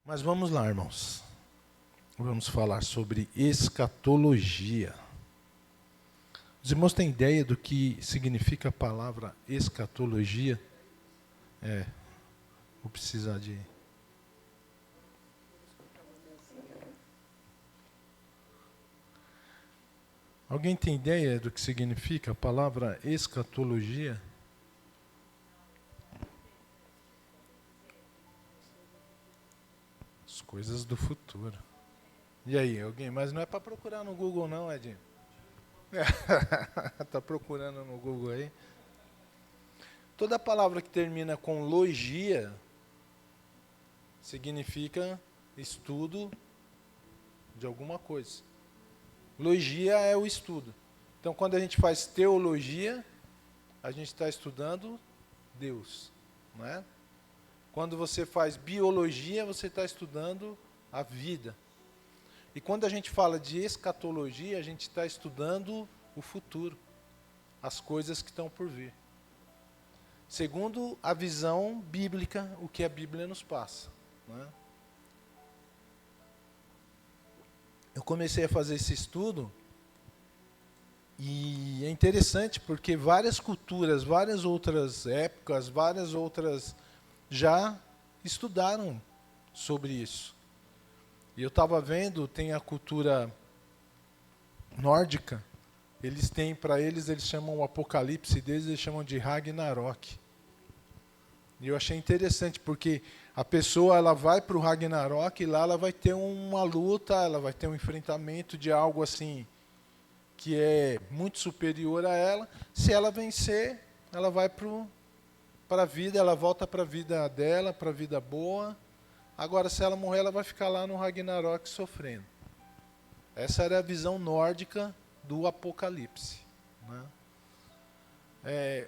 Mas vamos lá, irmãos. Vamos falar sobre escatologia. Os irmãos têm ideia do que significa a palavra escatologia? Vou precisar de... Alguém tem ideia do que significa a palavra escatologia? As coisas do futuro. E aí, alguém? Mas não é para procurar no Google não, Edinho. Está procurando no Google aí. Toda palavra que termina com logia significa estudo de alguma coisa. Logia é o estudo. Então, quando a gente faz teologia, a gente está estudando Deus, não é? Quando você faz biologia, você está estudando a vida. E quando a gente fala de escatologia, a gente está estudando o futuro, as coisas que estão por vir. Segundo a visão bíblica, o que a Bíblia nos passa, não é? Eu comecei a fazer esse estudo e é interessante porque várias culturas, várias outras épocas, várias outras já estudaram sobre isso. E eu estava vendo, tem a cultura nórdica, eles têm, para eles chamam o apocalipse deles, eles chamam de Ragnarok. E eu achei interessante, porque a pessoa ela vai para o Ragnarok e lá ela vai ter uma luta, ela vai ter um enfrentamento de algo assim que é muito superior a ela. Se ela vencer, ela vai para a vida, ela volta para a vida dela, para a vida boa. Agora, se ela morrer, ela vai ficar lá no Ragnarok sofrendo. Essa era a visão nórdica do Apocalipse, né?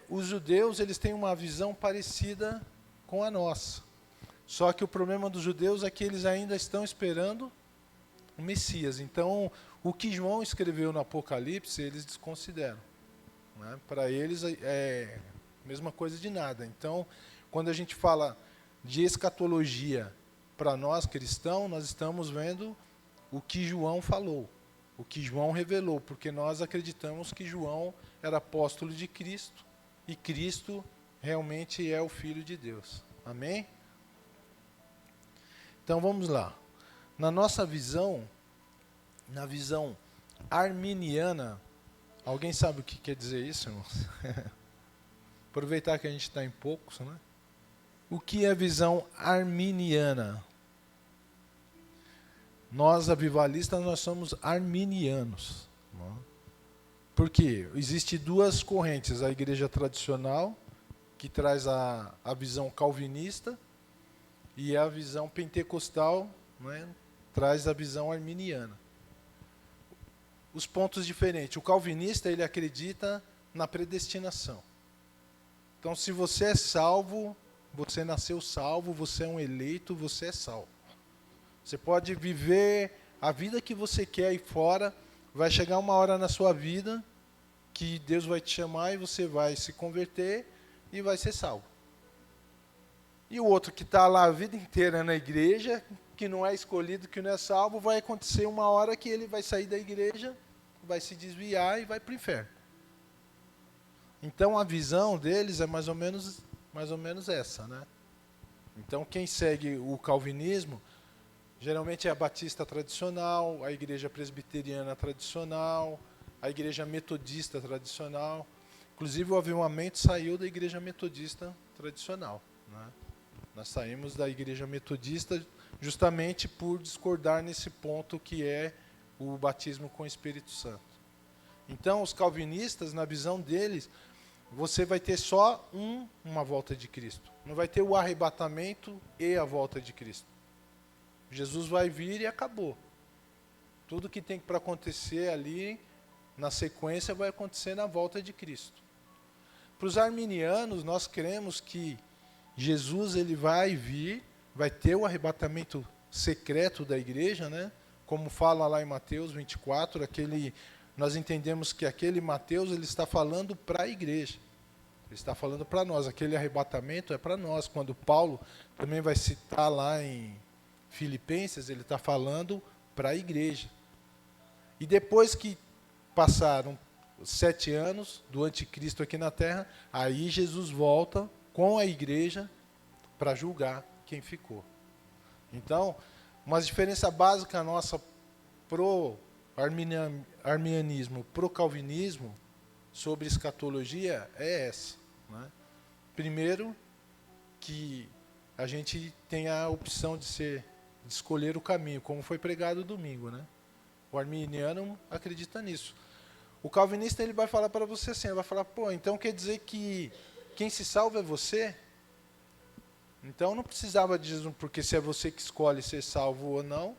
Os judeus eles têm uma visão parecida com a nossa. Só que o problema dos judeus é que eles ainda estão esperando o Messias. Então, o que João escreveu no Apocalipse, eles desconsideram, né? Para eles é a mesma coisa de nada. Então, quando a gente fala de escatologia para nós cristãos, nós estamos vendo o que João falou, o que João revelou, porque nós acreditamos que João era apóstolo de Cristo e Cristo realmente é o Filho de Deus. Amém? Então vamos lá. Na nossa visão, na visão arminiana, alguém sabe o que quer dizer isso, irmãos? Aproveitar que a gente está em poucos, né? O que é a visão arminiana? Nós, avivalistas, nós somos arminianos. Por quê? Existem duas correntes. A igreja tradicional, que traz a visão calvinista, e a visão pentecostal, né, traz a visão arminiana. Os pontos diferentes. O calvinista ele acredita na predestinação. Então, se você é salvo, você nasceu salvo, você é um eleito, você é salvo. Você pode viver a vida que você quer aí fora, vai chegar uma hora na sua vida que Deus vai te chamar e você vai se converter e vai ser salvo. E o outro que está lá a vida inteira na igreja, que não é escolhido, que não é salvo, vai acontecer uma hora que ele vai sair da igreja, vai se desviar e vai para o inferno. Então a visão deles é mais ou menos essa, né? Então quem segue o calvinismo geralmente é a batista tradicional, a igreja presbiteriana tradicional, a igreja metodista tradicional. Inclusive o avivamento saiu da igreja metodista tradicional, né? Nós saímos da igreja metodista justamente por discordar nesse ponto que é o batismo com o Espírito Santo. Então os calvinistas, na visão deles, você vai ter só uma volta de Cristo. Não vai ter o arrebatamento e a volta de Cristo. Jesus vai vir e acabou. Tudo que tem para acontecer ali, na sequência, vai acontecer na volta de Cristo. Para os arminianos, nós cremos que Jesus ele vai vir, vai ter o arrebatamento secreto da igreja, né? Como fala lá em Mateus 24, nós entendemos que aquele Mateus ele está falando para a igreja. Ele está falando para nós. Aquele arrebatamento é para nós. Quando Paulo também vai citar lá em Filipenses, ele está falando para a igreja. E depois que passaram 7 anos do anticristo aqui na terra, aí Jesus volta com a igreja para julgar quem ficou. Então, uma diferença básica nossa pro arminianismo, pro calvinismo, sobre escatologia é essa, né? Primeiro, que a gente tem a opção de escolher o caminho, como foi pregado domingo, né? O arminiano acredita nisso. O calvinista ele vai falar para você assim, ele vai falar, pô, então quer dizer que quem se salva é você? Então não precisava de Jesus, porque se é você que escolhe ser salvo ou não,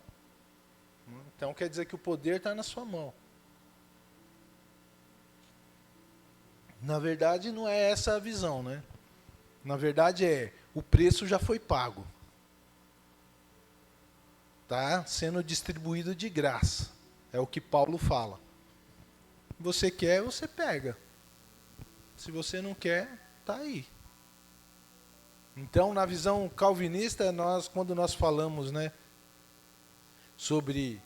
então quer dizer que o poder está na sua mão. Na verdade não é essa a visão, né? Na verdade o preço já foi pago. Está sendo distribuído de graça. É o que Paulo fala. Você quer, você pega. Se você não quer, está aí. Então, na visão calvinista, quando nós falamos, né, sobre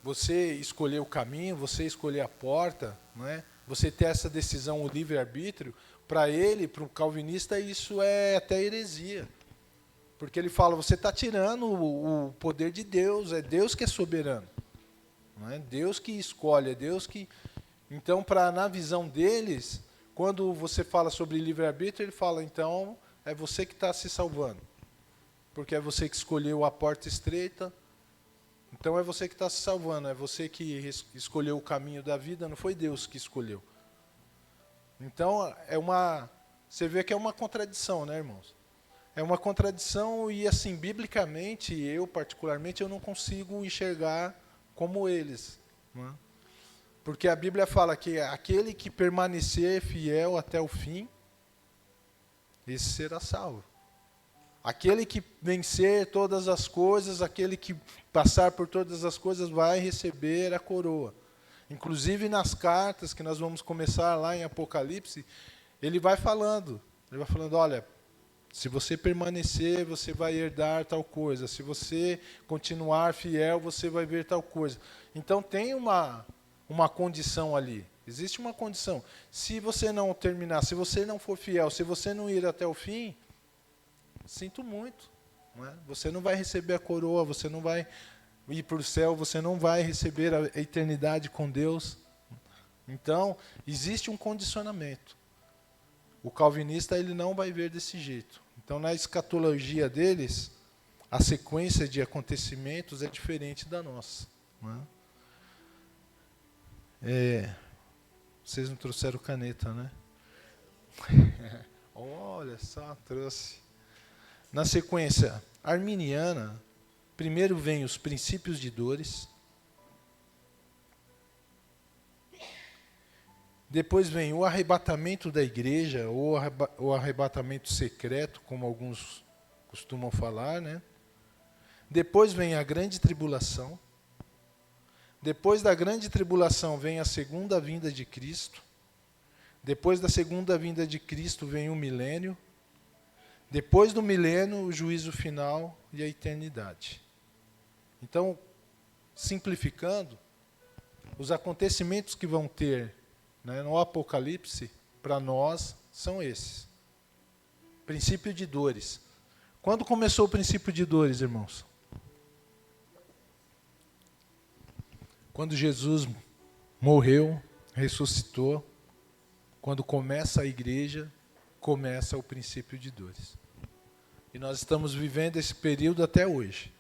você escolher o caminho, você escolher a porta, né, você ter essa decisão, o livre-arbítrio, para o calvinista, isso é até heresia. Porque ele fala, você está tirando o poder de Deus, é Deus que é soberano. Não é Deus que escolhe, é Deus que... Então, na visão deles, quando você fala sobre livre-arbítrio, ele fala, então, é você que está se salvando. Porque é você que escolheu a porta estreita, então é você que está se salvando, é você que escolheu o caminho da vida, não foi Deus que escolheu. Então, você vê que é uma contradição, né, irmãos? É uma contradição e, assim, biblicamente, eu particularmente, eu não consigo enxergar como eles, né? Porque a Bíblia fala que aquele que permanecer fiel até o fim, esse será salvo. Aquele que vencer todas as coisas, aquele que passar por todas as coisas, vai receber a coroa. Inclusive nas cartas que nós vamos começar lá em Apocalipse, ele vai falando, olha, se você permanecer, você vai herdar tal coisa. Se você continuar fiel, você vai ver tal coisa. Então tem uma condição ali. Existe uma condição. Se você não terminar, se você não for fiel, se você não ir até o fim, sinto muito. Não é? Você não vai receber a coroa, você não vai ir para o céu, você não vai receber a eternidade com Deus. Então, existe um condicionamento. O calvinista ele não vai ver desse jeito. Então, na escatologia deles, a sequência de acontecimentos é diferente da nossa. Não é? Vocês não trouxeram caneta, né? Olha só, trouxe. Na sequência arminiana, primeiro vem os princípios de dores. Depois vem o arrebatamento da igreja, ou o arrebatamento secreto, como alguns costumam falar, né? Depois vem a grande tribulação. Depois da grande tribulação vem a segunda vinda de Cristo. Depois da segunda vinda de Cristo vem o milênio. Depois do milênio, o juízo final e a eternidade. Então, simplificando, os acontecimentos que vão ter, né, no Apocalipse, para nós, são esses. Princípio de dores. Quando começou o princípio de dores, irmãos? Quando Jesus morreu, ressuscitou, quando começa a igreja, começa o princípio de dores. E nós estamos vivendo esse período até hoje.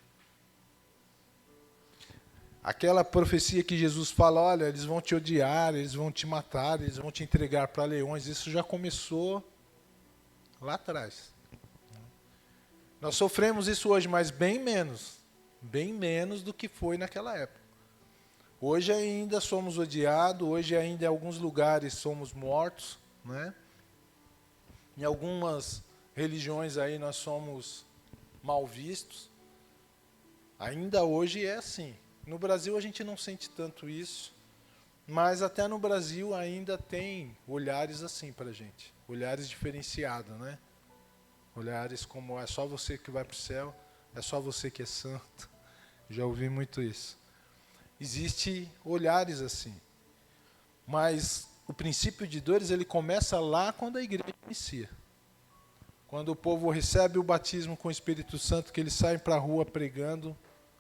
Aquela profecia que Jesus fala, olha, eles vão te odiar, eles vão te matar, eles vão te entregar para leões, isso já começou lá atrás. Nós sofremos isso hoje, mas bem menos do que foi naquela época. Hoje ainda somos odiados, hoje ainda em alguns lugares somos mortos, né? Em algumas religiões aí nós somos mal vistos. Ainda hoje é assim. No Brasil a gente não sente tanto isso, mas até no Brasil ainda tem olhares assim para a gente, olhares diferenciados, né? Olhares como é só você que vai para o céu. é só você que é santo. Já ouvi muito isso. Existem olhares assim. Mas o princípio de dores, ele começa lá quando a igreja inicia. Quando o povo recebe o batismo com o Espírito Santo, que eles saem para a rua pregando,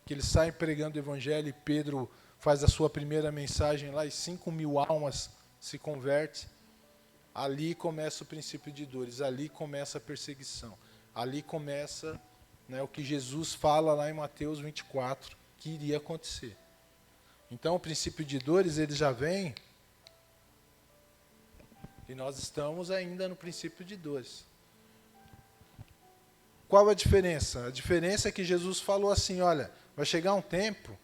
que eles saem pregando o Evangelho, e Pedro faz a sua primeira mensagem lá, e 5.000 almas se convertem. Ali começa o princípio de dores, ali começa a perseguição. Ali começa, né, o que Jesus fala lá em Mateus 24, que iria acontecer. Então, o princípio de dores, ele já vem, e nós estamos ainda no princípio de dores. Qual a diferença? A diferença é que Jesus falou assim, olha, vai chegar um tempo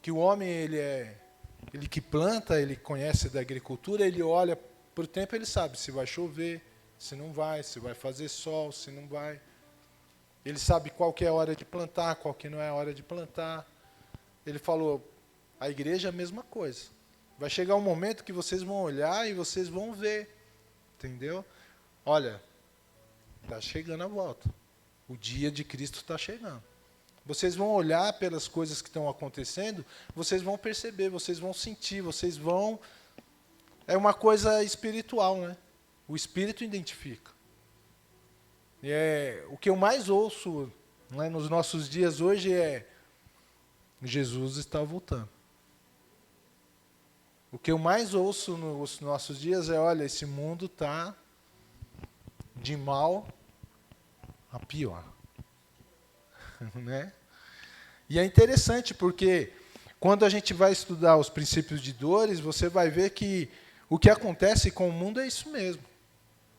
que o homem, ele que planta, ele conhece da agricultura, ele olha para o tempo, ele sabe se vai chover, se não vai, se vai fazer sol, se não vai. Ele sabe qual que é a hora de plantar, qual que não é a hora de plantar. Ele falou, a igreja é a mesma coisa. Vai chegar um momento que vocês vão olhar e vocês vão ver, entendeu? Olha, está chegando a volta. O dia de Cristo está chegando. Vocês vão olhar pelas coisas que estão acontecendo, vocês vão perceber, vocês vão sentir, vocês vão... É uma coisa espiritual, né? O Espírito identifica. O que eu mais ouço, né, nos nossos dias hoje é Jesus está voltando. O que eu mais ouço nos nossos dias é, olha, esse mundo está de mal a pior. Né? E é interessante porque quando a gente vai estudar os princípios de dores, você vai ver que o que acontece com o mundo é isso mesmo.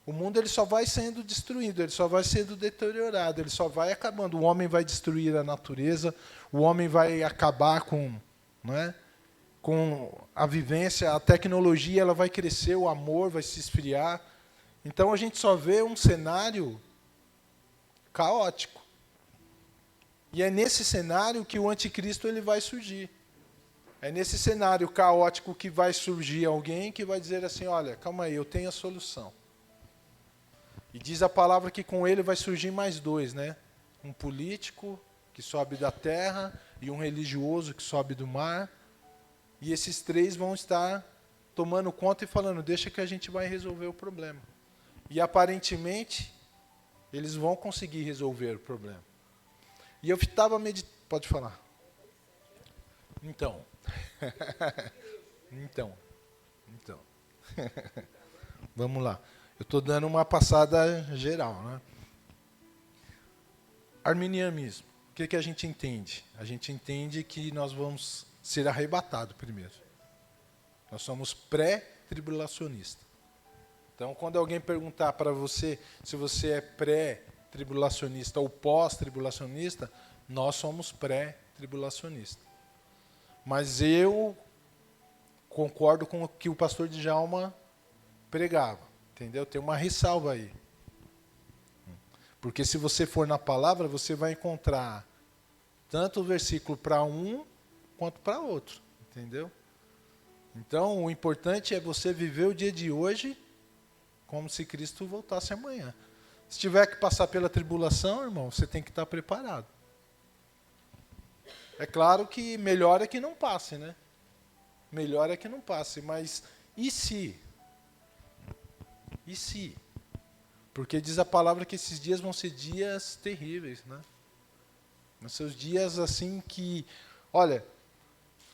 O mundo ele só vai sendo destruído, ele só vai sendo deteriorado, ele só vai acabando. O homem vai destruir a natureza, o homem vai acabar com, né, com a vivência, a tecnologia ela vai crescer, o amor vai se esfriar. Então a gente só vê um cenário caótico. E é nesse cenário que o anticristo ele vai surgir. É nesse cenário caótico que vai surgir alguém que vai dizer assim, olha, calma aí, eu tenho a solução. E diz a palavra que com ele vai surgir mais dois, né? Um político que sobe da terra e um religioso que sobe do mar. E esses três vão estar tomando conta e falando, deixa que a gente vai resolver o problema. E aparentemente, eles vão conseguir resolver o problema. E eu estava meditando... Pode falar. Então. Então. Vamos lá. Eu estou dando uma passada geral, né? Arminianismo. O que a gente entende? A gente entende que nós vamos ser arrebatados primeiro. Nós somos pré-tribulacionistas. Então, quando alguém perguntar para você se você é pré-tribulacionista ou pós-tribulacionista, nós somos pré-tribulacionistas. Mas eu concordo com o que o pastor Djalma pregava. Entendeu? Tem uma ressalva aí. Porque se você for na palavra, você vai encontrar tanto o versículo para um quanto para outro. Entendeu? Então, o importante é você viver o dia de hoje como se Cristo voltasse amanhã. Se tiver que passar pela tribulação, irmão, você tem que estar preparado. É claro que melhor é que não passe, né? Melhor é que não passe, mas e se? E se? Porque diz a palavra que esses dias vão ser dias terríveis, né? Vão ser os dias assim que... Olha,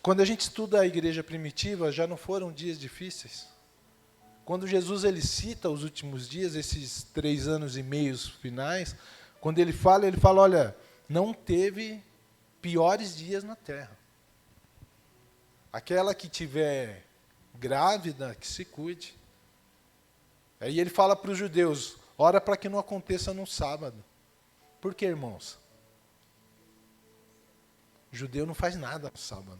quando a gente estuda a igreja primitiva, já não foram dias difíceis? Quando Jesus ele cita os últimos dias, esses 3 anos e meio finais, quando ele fala, olha, não teve piores dias na terra. Aquela que tiver grávida, que se cuide. Aí ele fala para os judeus, ora para que não aconteça no sábado. Por que, irmãos? O judeu não faz nada no sábado.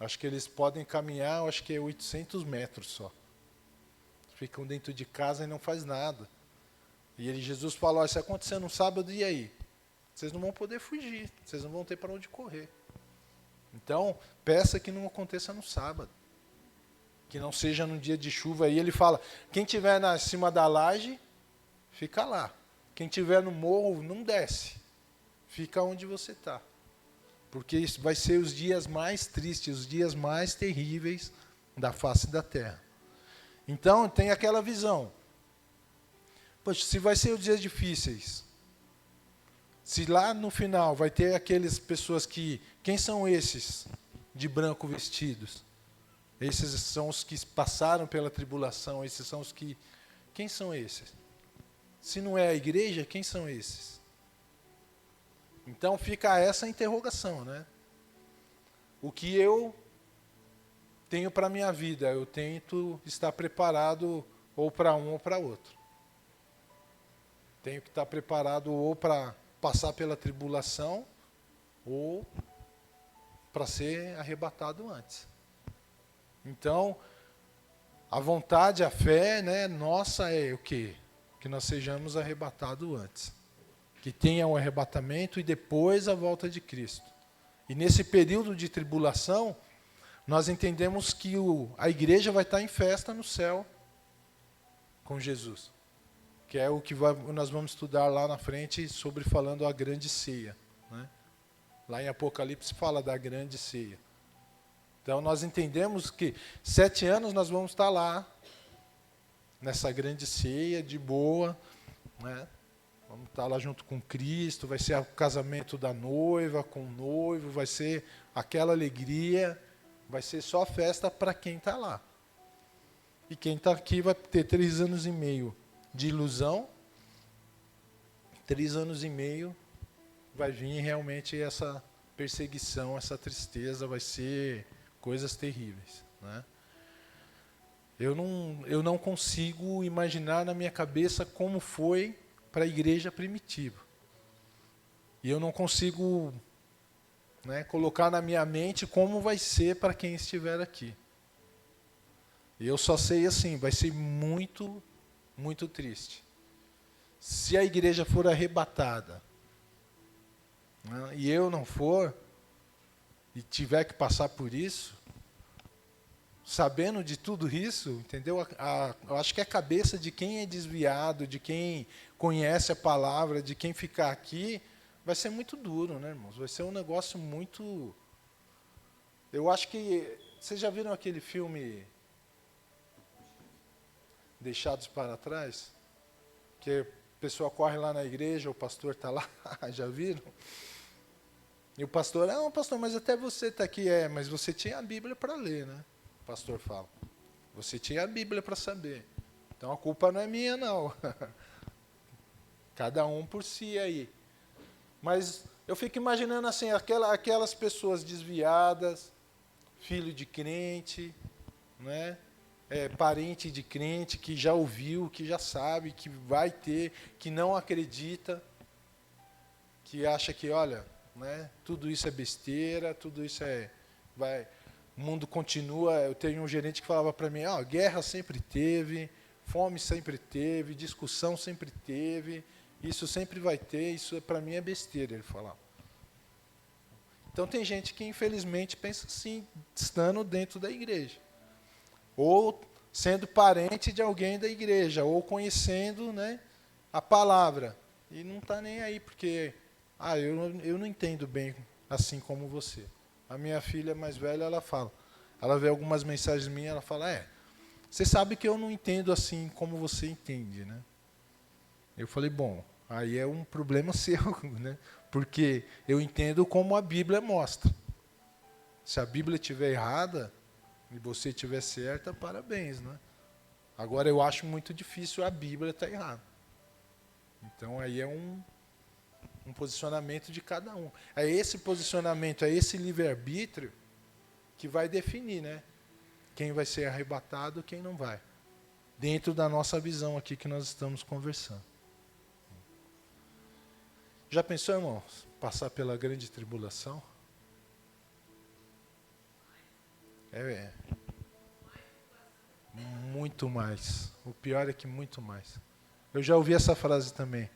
Acho que eles podem caminhar, acho que é 800 metros só. Ficam dentro de casa e não faz nada. E Jesus falou, se acontecer no sábado, e aí? Vocês não vão poder fugir, vocês não vão ter para onde correr. Então, peça que não aconteça no sábado. Que não seja num dia de chuva. Aí ele fala, quem estiver na cima da laje, fica lá. Quem estiver no morro, não desce. fica onde você está. Porque isso vai ser os dias mais tristes, os dias mais terríveis da face da terra. Então, tem aquela visão. Poxa, se vai ser os dias difíceis, se lá no final vai ter aquelas pessoas que... Quem são esses de branco vestidos? Esses são os que passaram pela tribulação, esses são os que... Quem são esses? Se não é a igreja, quem são esses? Então fica essa interrogação, né? O que eu tenho para a minha vida, eu tento estar preparado ou para um ou para outro. Tenho que estar preparado ou para passar pela tribulação ou para ser arrebatado antes. Então, a vontade, a fé, né, nossa é o quê? Que nós sejamos arrebatados antes. Que tenha um arrebatamento e depois a volta de Cristo. E nesse período de tribulação, nós entendemos que a igreja vai estar em festa no céu com Jesus. Que é o que nós vamos estudar lá na frente sobre falando a grande ceia. Né? Lá em Apocalipse fala da grande ceia. Então nós entendemos que 7 anos nós vamos estar lá, nessa grande ceia, de boa, né? Vamos estar lá junto com Cristo, vai ser o casamento da noiva com o noivo, vai ser aquela alegria, vai ser só festa para quem está lá. E quem está aqui vai ter 3 anos e meio de ilusão, 3 anos e meio vai vir realmente essa perseguição, essa tristeza, vai ser coisas terríveis. Né? Eu não consigo imaginar na minha cabeça como foi para a igreja primitiva. E eu não consigo, né, colocar na minha mente como vai ser para quem estiver aqui. E eu só sei assim, vai ser muito, muito triste. Se a igreja for arrebatada, né, e eu não for, e tiver que passar por isso, sabendo de tudo isso, entendeu? Eu acho que a cabeça de quem é desviado, de quem conhece a palavra, de quem ficar aqui, vai ser muito duro, né, irmãos? Vai ser um negócio muito... Eu acho que... Vocês já viram aquele filme Deixados para Trás? Que a pessoa corre lá na igreja, o pastor está lá, já viram? E o pastor, não, pastor, mas até você está aqui. Mas você tinha a Bíblia para ler, né? O pastor fala. Você tinha a Bíblia para saber. Então a culpa não é minha, não. Cada um por si aí. Mas eu fico imaginando assim, aquelas pessoas desviadas, filho de crente, né? Parente de crente, que já ouviu, que já sabe, que vai ter, que não acredita, que acha que, olha... Né? Tudo isso é besteira, tudo isso o mundo continua. Eu tenho um gerente que falava para mim, guerra sempre teve, fome sempre teve, discussão sempre teve, isso sempre vai ter, isso para mim é besteira, ele falava. Então tem gente que infelizmente pensa assim, estando dentro da igreja, ou sendo parente de alguém da igreja, ou conhecendo, né, a palavra, e não está nem aí, porque... eu não entendo bem assim como você. A minha filha mais velha, ela fala. Ela vê algumas mensagens minhas, ela fala, você sabe que eu não entendo assim como você entende, né? Eu falei, bom, aí é um problema seu, né? Porque eu entendo como a Bíblia mostra. Se a Bíblia estiver errada e você estiver certa, parabéns, né? Agora, eu acho muito difícil a Bíblia estar errada. Então, aí é um posicionamento de cada um. É esse posicionamento, é esse livre-arbítrio que vai definir, né? Quem vai ser arrebatado e quem não vai. Dentro da nossa visão aqui que nós estamos conversando. Já pensou, irmãos, passar pela grande tribulação? Muito mais. O pior é que muito mais. Eu já ouvi essa frase também.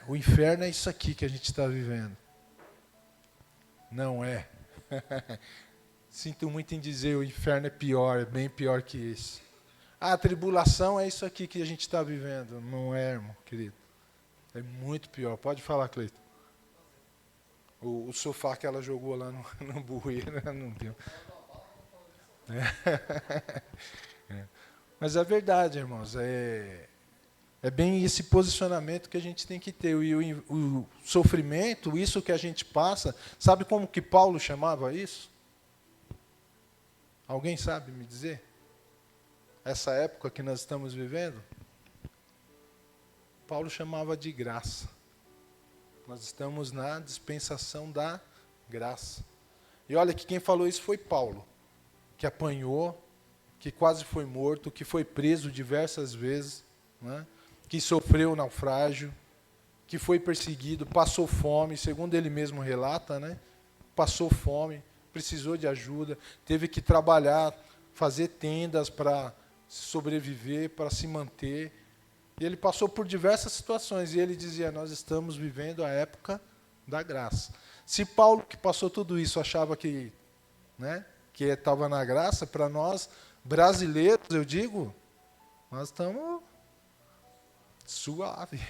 O inferno é isso aqui que a gente está vivendo. Não é. Sinto muito em dizer, o inferno é pior, é bem pior que isso. A tribulação é isso aqui que a gente está vivendo. Não é, irmão, querido. É muito pior. Pode falar, Cleiton. O sofá que ela jogou lá no bueiro, não deu. É. Mas é verdade, irmãos. É bem esse posicionamento que a gente tem que ter. E o sofrimento, isso que a gente passa, sabe como que Paulo chamava isso? Alguém sabe me dizer? Essa época que nós estamos vivendo? Paulo chamava de graça. Nós estamos na dispensação da graça. E olha que quem falou isso foi Paulo, que apanhou, que quase foi morto, que foi preso diversas vezes, né? Que sofreu naufrágio, que foi perseguido, passou fome, segundo ele mesmo relata, né? Passou fome, precisou de ajuda, teve que trabalhar, fazer tendas para sobreviver, para se manter. E ele passou por diversas situações, e ele dizia, nós estamos vivendo a época da graça. Se Paulo, que passou tudo isso, achava que, né, que estava na graça, para nós, brasileiros, eu digo, nós estamos suave,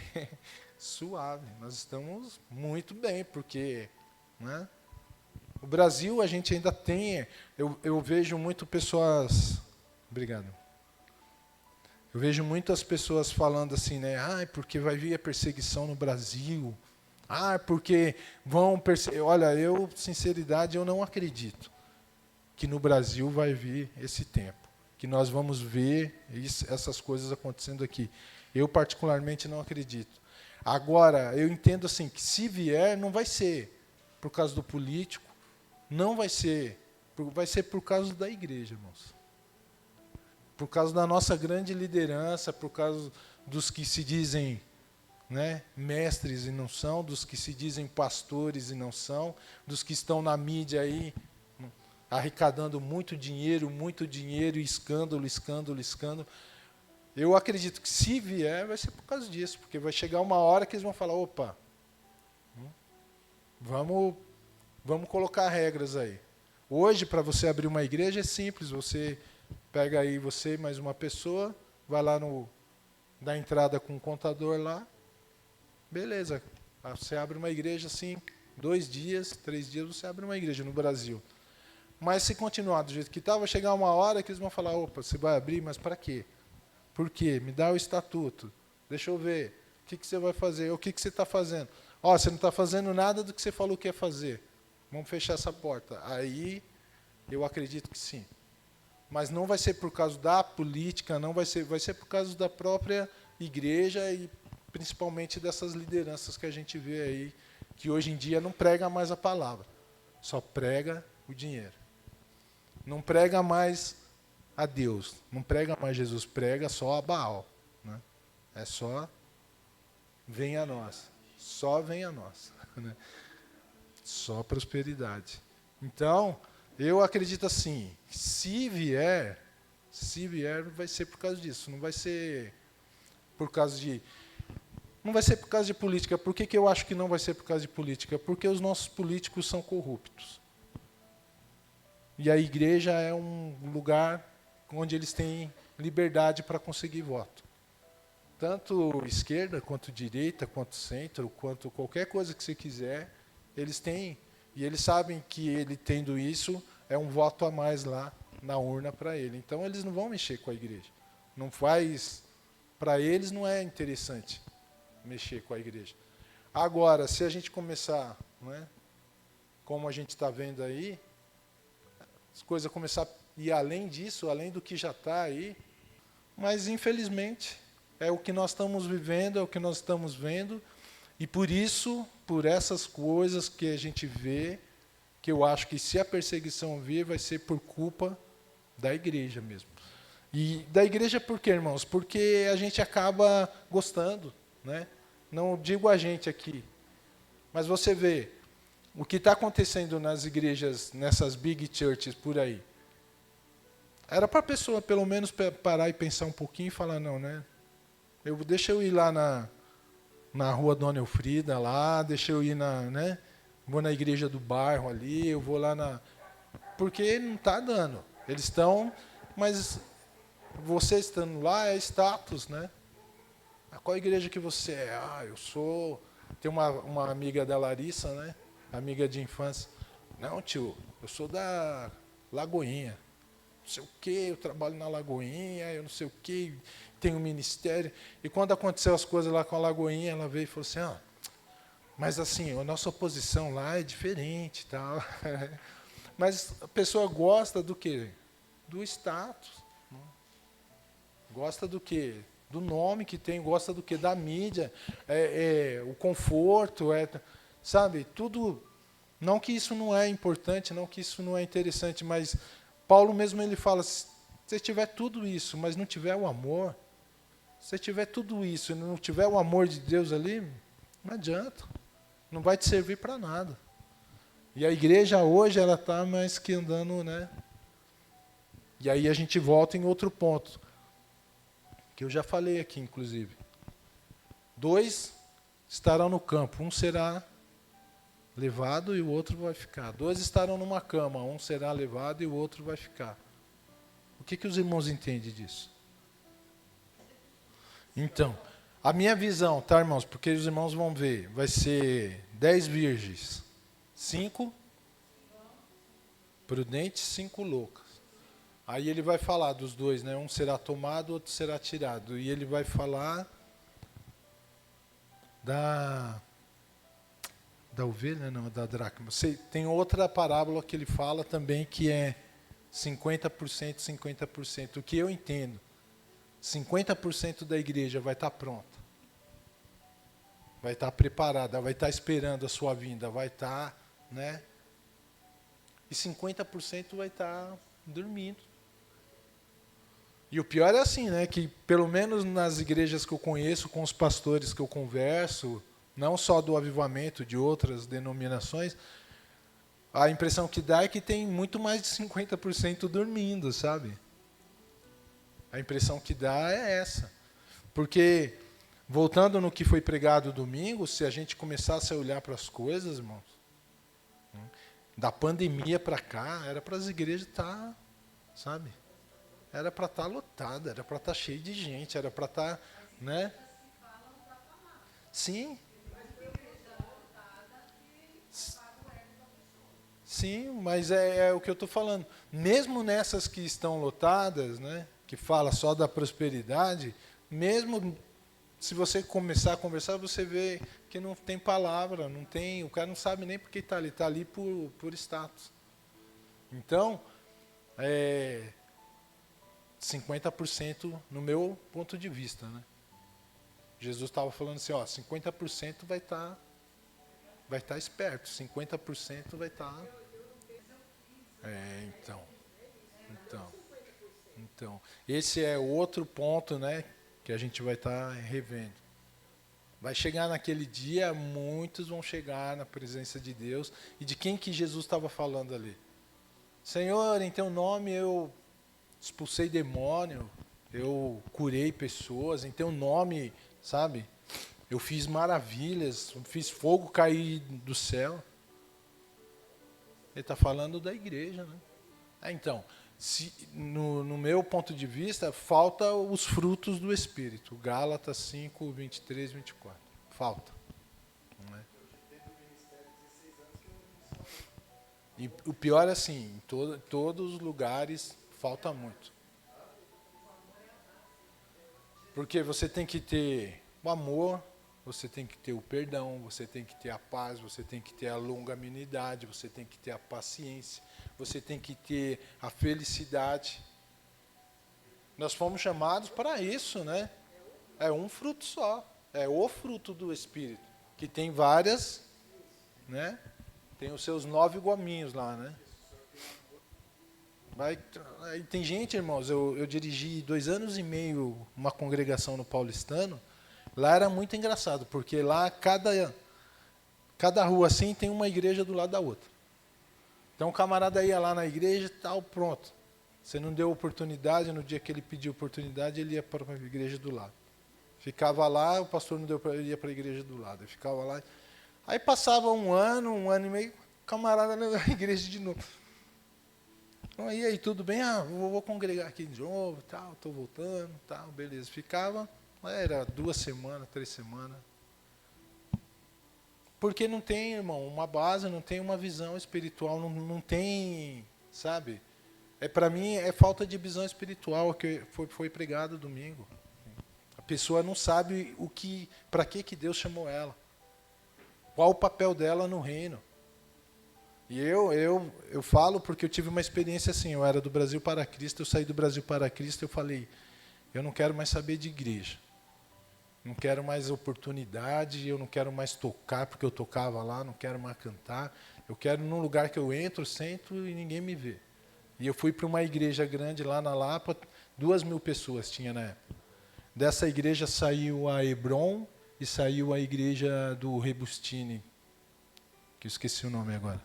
suave, nós estamos muito bem, porque, né, o Brasil, a gente ainda tem, eu vejo muito pessoas, obrigado, eu vejo muitas pessoas falando assim, né, porque vai vir a perseguição no Brasil, porque vão perseguir, olha, eu, sinceridade, eu não acredito que no Brasil vai vir esse tempo, que nós vamos ver essas coisas acontecendo aqui. Eu, particularmente, não acredito. Agora, eu entendo assim, que se vier, não vai ser por causa do político, não vai ser por causa da igreja, irmãos. Por causa da nossa grande liderança, por causa dos que se dizem, né, mestres e não são, dos que se dizem pastores e não são, dos que estão na mídia aí, arrecadando muito dinheiro, e escândalo, escândalo, escândalo. Eu acredito que se vier, vai ser por causa disso, porque vai chegar uma hora que eles vão falar, opa, vamos colocar regras aí. Hoje, para você abrir uma igreja, é simples, você pega aí você mais uma pessoa, vai lá dá entrada com o contador lá, beleza, você abre uma igreja assim, 2 dias, 3 dias, você abre uma igreja no Brasil. Mas se continuar do jeito que está, vai chegar uma hora que eles vão falar, opa, você vai abrir, mas para quê? Por quê? Me dá o estatuto, deixa eu ver, o que você vai fazer, o que você está fazendo? Você não está fazendo nada do que você falou que ia fazer, vamos fechar essa porta. Aí, eu acredito que sim. Mas não vai ser por causa da política, não vai ser por causa da própria igreja e principalmente dessas lideranças que a gente vê aí, que hoje em dia não prega mais a palavra, só prega o dinheiro. Não prega mais a Deus, não prega mais Jesus, prega só a Baal. Né? É só venha a nós, só venha a nós. Né? Só prosperidade. Então, eu acredito assim, se vier, vai ser por causa disso, não vai ser por causa de política. Por que eu acho que não vai ser por causa de política? Porque os nossos políticos são corruptos. E a igreja é um lugar onde eles têm liberdade para conseguir voto. Tanto esquerda, quanto direita, quanto centro, quanto qualquer coisa que você quiser, eles têm. E eles sabem que ele tendo isso, é um voto a mais lá na urna para ele. Então, eles não vão mexer com a igreja. Para eles não é interessante mexer com a igreja. Agora, se a gente começar, não é, como a gente está vendo aí, as coisas começar a ir além disso, além do que já está aí, mas, infelizmente, é o que nós estamos vivendo, é o que nós estamos vendo, e por isso, por essas coisas que a gente vê, que eu acho que se a perseguição vir, vai ser por culpa da igreja mesmo. E da igreja por quê, irmãos? Porque a gente acaba gostando, né? Não digo a gente aqui, mas você vê o que está acontecendo nas igrejas, nessas big churches por aí. Era para a pessoa, pelo menos, parar e pensar um pouquinho e falar, não, né? Deixa eu ir lá na rua Dona Elfrida, lá, deixa eu ir né? Vou na igreja do bairro ali, eu vou lá porque não está dando. Eles estão, mas você estando lá é status, né? Qual igreja que você é? Eu sou... Tem uma amiga da Larissa, né? amiga de infância. Não, tio, eu sou da Lagoinha. Não sei o quê, eu trabalho na Lagoinha, eu não sei o quê, tenho um ministério. E quando aconteceu as coisas lá com a Lagoinha, ela veio e falou assim, mas assim, a nossa oposição lá é diferente, tal. Mas a pessoa gosta do quê? Do status. Gosta do quê? Do nome que tem, gosta do quê? Da mídia, o conforto, sabe? Tudo. Não que isso não é importante, não que isso não é interessante, mas Paulo mesmo ele fala, se você tiver tudo isso, mas não tiver o amor, se você tiver tudo isso e não tiver o amor de Deus ali, não adianta. Não vai te servir para nada. E a igreja hoje, ela está mais que andando, né? E aí a gente volta em outro ponto, que eu já falei aqui, inclusive. 2 estarão no campo, um será levado e o outro vai ficar. 2 estarão numa cama, um será levado e o outro vai ficar. O que os irmãos entendem disso? Então, a minha visão, tá, irmãos? Porque os irmãos vão ver, vai ser 10 virgens, 5 prudentes, 5 loucas. Aí ele vai falar dos 2, né? Um será tomado, outro será tirado. E ele vai falar da ovelha, não, da dracma. Tem outra parábola que ele fala também que é 50%, 50%. O que eu entendo, 50% da igreja vai estar pronta. Vai estar preparada, vai estar esperando a sua vinda, vai estar, né? E 50% vai estar dormindo. E o pior é assim, né, que pelo menos nas igrejas que eu conheço, com os pastores que eu converso, não só do avivamento, de outras denominações, a impressão que dá é que tem muito mais de 50% dormindo, sabe? A impressão que dá é essa. Porque, voltando no que foi pregado domingo, se a gente começasse a olhar para as coisas, irmãos, da pandemia para cá, era para as igrejas estar, sabe? Era para estar lotada, era para estar cheio de gente, era para estar, né? Sim. Sim, mas é o que eu estou falando. Mesmo nessas que estão lotadas, né, que fala só da prosperidade, mesmo se você começar a conversar, você vê que não tem palavra, não tem, o cara não sabe nem por que está ali por status. Então, 50% no meu ponto de vista, né? Jesus estava falando assim, 50% vai estar esperto, 50% vai estar. Então, esse é outro ponto, né, que a gente vai estar revendo. Vai chegar naquele dia, muitos vão chegar na presença de Deus. E de quem que Jesus estava falando ali? Senhor, em teu nome eu expulsei demônio, eu curei pessoas, em teu nome, sabe? Eu fiz maravilhas, eu fiz fogo cair do céu. Ele está falando da igreja, né? Então, no meu ponto de vista, falta os frutos do Espírito. Gálatas 5, 23, 24. Falta. Não é? E o pior é assim, em todos os lugares falta muito. Porque você tem que ter o amor, você tem que ter o perdão, você tem que ter a paz, você tem que ter a longanimidade, você tem que ter a paciência, você tem que ter a felicidade. Nós fomos chamados para isso, né? É um fruto só, é o fruto do Espírito, que tem várias, né? Tem os seus 9 gominhos lá, né? Tem gente, irmãos, eu dirigi 2 anos e meio uma congregação no Paulistano. Lá era muito engraçado, porque lá cada rua assim tem uma igreja do lado da outra. Então o camarada ia lá na igreja e tal, pronto. Você não deu oportunidade, no dia que ele pediu oportunidade, ele ia para a igreja do lado. Ficava lá, o pastor não deu para ele, ia para a igreja do lado. Ele ficava lá. Aí passava um ano e meio, o camarada na igreja de novo. Então, e aí, tudo bem? Vou congregar aqui de novo, tal, estou voltando, tal, beleza. Ficava, era 2 semanas, 3 semanas. Porque não tem, irmão, uma base, não tem uma visão espiritual, não tem, sabe? Para mim, é falta de visão espiritual que foi pregado domingo. A pessoa não sabe para que Deus chamou ela. Qual o papel dela no reino. E eu falo porque eu tive uma experiência assim, eu era do Brasil para Cristo, eu saí do Brasil para Cristo, eu falei, eu não quero mais saber de igreja. Não quero mais oportunidade, eu não quero mais tocar, porque eu tocava lá, não quero mais cantar. Eu quero num lugar que eu entro, sento e ninguém me vê. E eu fui para uma igreja grande lá na Lapa, 2.000 pessoas tinha na época. Dessa igreja saiu a Hebron e saiu a igreja do Rebustini, que eu esqueci o nome agora.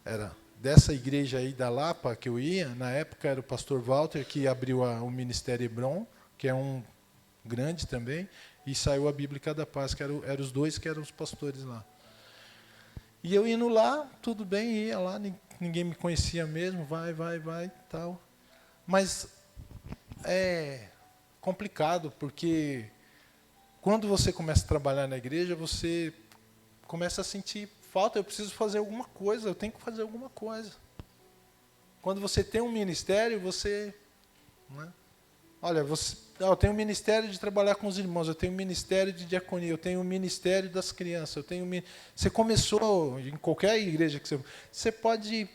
Era dessa igreja aí da Lapa que eu ia, na época era o pastor Walter que abriu o Ministério Hebron, que é um grande também, e saiu a Bíblica da Paz, que eram os dois que eram os pastores lá. E eu indo lá, tudo bem, ia lá, ninguém me conhecia mesmo, vai, tal. Mas é complicado, porque quando você começa a trabalhar na igreja, você começa a sentir falta, eu preciso fazer alguma coisa, eu tenho que fazer alguma coisa. Quando você tem um ministério, você... Né? Olha, eu tenho um ministério de trabalhar com os irmãos, eu tenho um ministério de diaconia, eu tenho um ministério das crianças, você começou em qualquer igreja que você pode,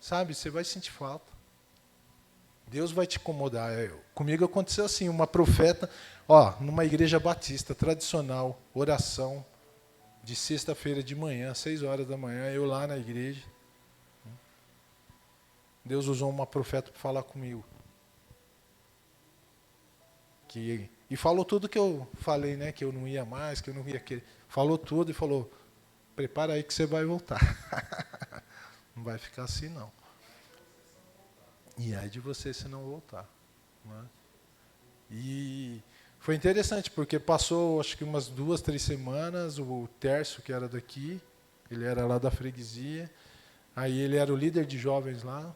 sabe, você vai sentir falta. Deus vai te incomodar. Comigo aconteceu assim, uma profeta, numa igreja batista tradicional, oração, de sexta-feira de manhã, 6 horas da manhã, eu lá na igreja. Deus usou uma profeta para falar comigo. E falou tudo que eu falei, né? Que eu não ia mais, que eu não ia querer. Falou tudo e falou, prepara aí que você vai voltar. Não vai ficar assim, não. E aí de você se não voltar. Né? E foi interessante, porque passou acho que umas 2, 3 semanas, o Tércio, que era daqui, ele era lá da freguesia, aí ele era o líder de jovens lá,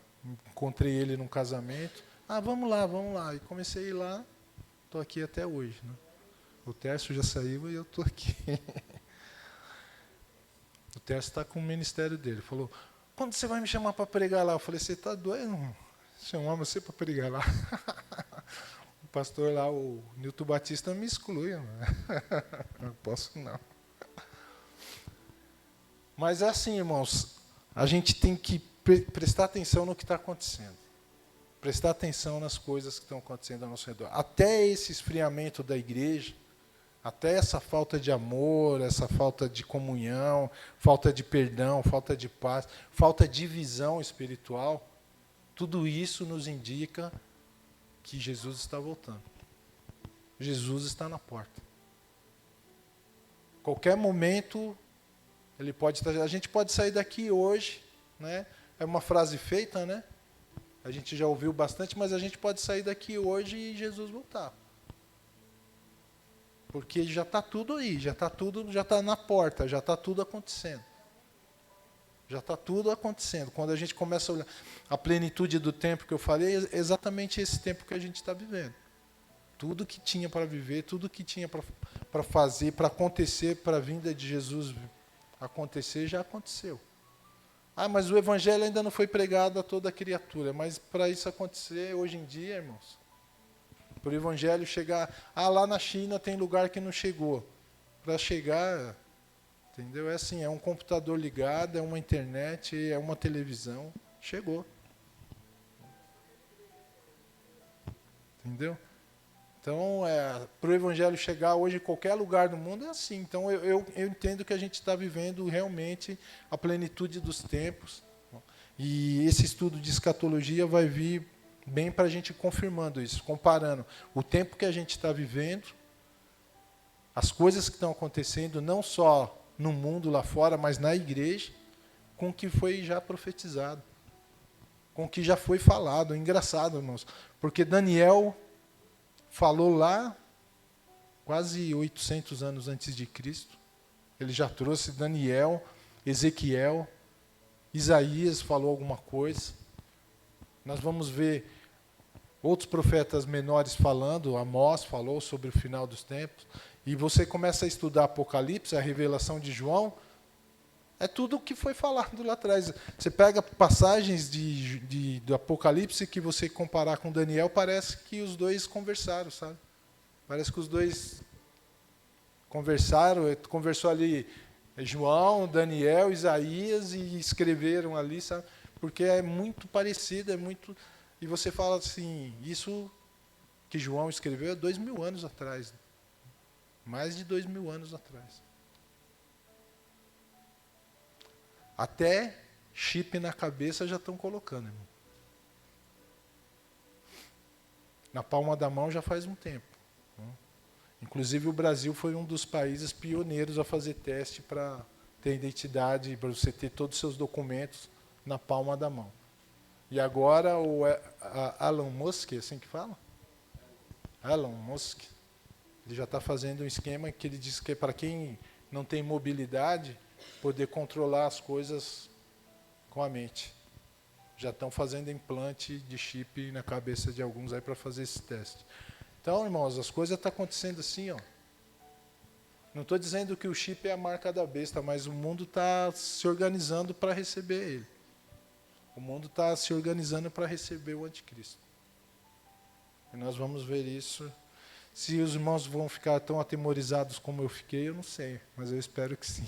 encontrei ele num casamento. Vamos lá. E comecei a ir lá. Estou aqui até hoje. Né? O Tércio já saiu e eu estou aqui. O Tércio está com o ministério dele. Falou, quando você vai me chamar para pregar lá? Eu falei, você está doido? Chamar você para pregar lá. O pastor lá, o Nilton Batista, me exclui. Não posso não. Mas é assim, irmãos, a gente tem que prestar atenção no que está acontecendo. Prestar atenção nas coisas que estão acontecendo ao nosso redor. Até esse esfriamento da igreja, até essa falta de amor, essa falta de comunhão, falta de perdão, falta de paz, falta de visão espiritual, tudo isso nos indica que Jesus está voltando. Jesus está na porta. Qualquer momento, ele pode estar. A gente pode sair daqui hoje, né? É uma frase feita, né? A gente já ouviu bastante, mas a gente pode sair daqui hoje e Jesus voltar. Porque já está tudo aí, já está na porta, já está tudo acontecendo. Já está tudo acontecendo. Quando a gente começa a olhar a plenitude do tempo que eu falei, é exatamente esse tempo que a gente está vivendo. Tudo que tinha para viver, tudo que tinha para fazer, para acontecer, para a vinda de Jesus acontecer, já aconteceu. Mas o evangelho ainda não foi pregado a toda a criatura. Mas para isso acontecer hoje em dia, irmãos, para o evangelho chegar... lá na China tem lugar que não chegou. Para chegar, entendeu? É assim, é um computador ligado, é uma internet, é uma televisão. Chegou. Entendeu? Então, para o evangelho chegar hoje em qualquer lugar do mundo é assim. Então, eu entendo que a gente está vivendo realmente a plenitude dos tempos. E esse estudo de escatologia vai vir bem para a gente confirmando isso, comparando o tempo que a gente está vivendo, as coisas que estão acontecendo, não só no mundo lá fora, mas na igreja, com o que foi já profetizado, com o que já foi falado. É engraçado, irmãos, porque Daniel falou lá, quase 800 anos antes de Cristo. Ele já trouxe Daniel, Ezequiel, Isaías falou alguma coisa. Nós vamos ver outros profetas menores falando, Amós falou sobre o final dos tempos. e você começa a estudar Apocalipse, a revelação de João, é tudo o que foi falado lá atrás. Você pega passagens do Apocalipse que você comparar com Daniel, parece que os dois conversaram, sabe? Parece que os dois conversou ali João, Daniel, Isaías e escreveram ali, sabe? Porque é muito parecido, é muito... E você fala assim, isso que João escreveu é 2000 anos atrás. Mais de 2000 anos atrás. Até chip na cabeça já estão colocando, irmão. Na palma da mão já faz um tempo. Inclusive o Brasil foi um dos países pioneiros a fazer teste para ter identidade, para você ter todos os seus documentos na palma da mão. E agora o Elon Musk, é assim que fala? Elon Musk, ele já está fazendo um esquema que ele diz que é para quem não tem mobilidade, poder controlar as coisas com a mente. Já estão fazendo implante de chip na cabeça de alguns aí para fazer esse teste. Então, irmãos, as coisas estão acontecendo assim, ó. Não estou dizendo que o chip é a marca da besta, mas o mundo está se organizando para receber ele. O mundo está se organizando para receber o anticristo. E nós vamos ver isso. Se os irmãos vão ficar tão atemorizados como eu fiquei, eu não sei, mas eu espero que sim.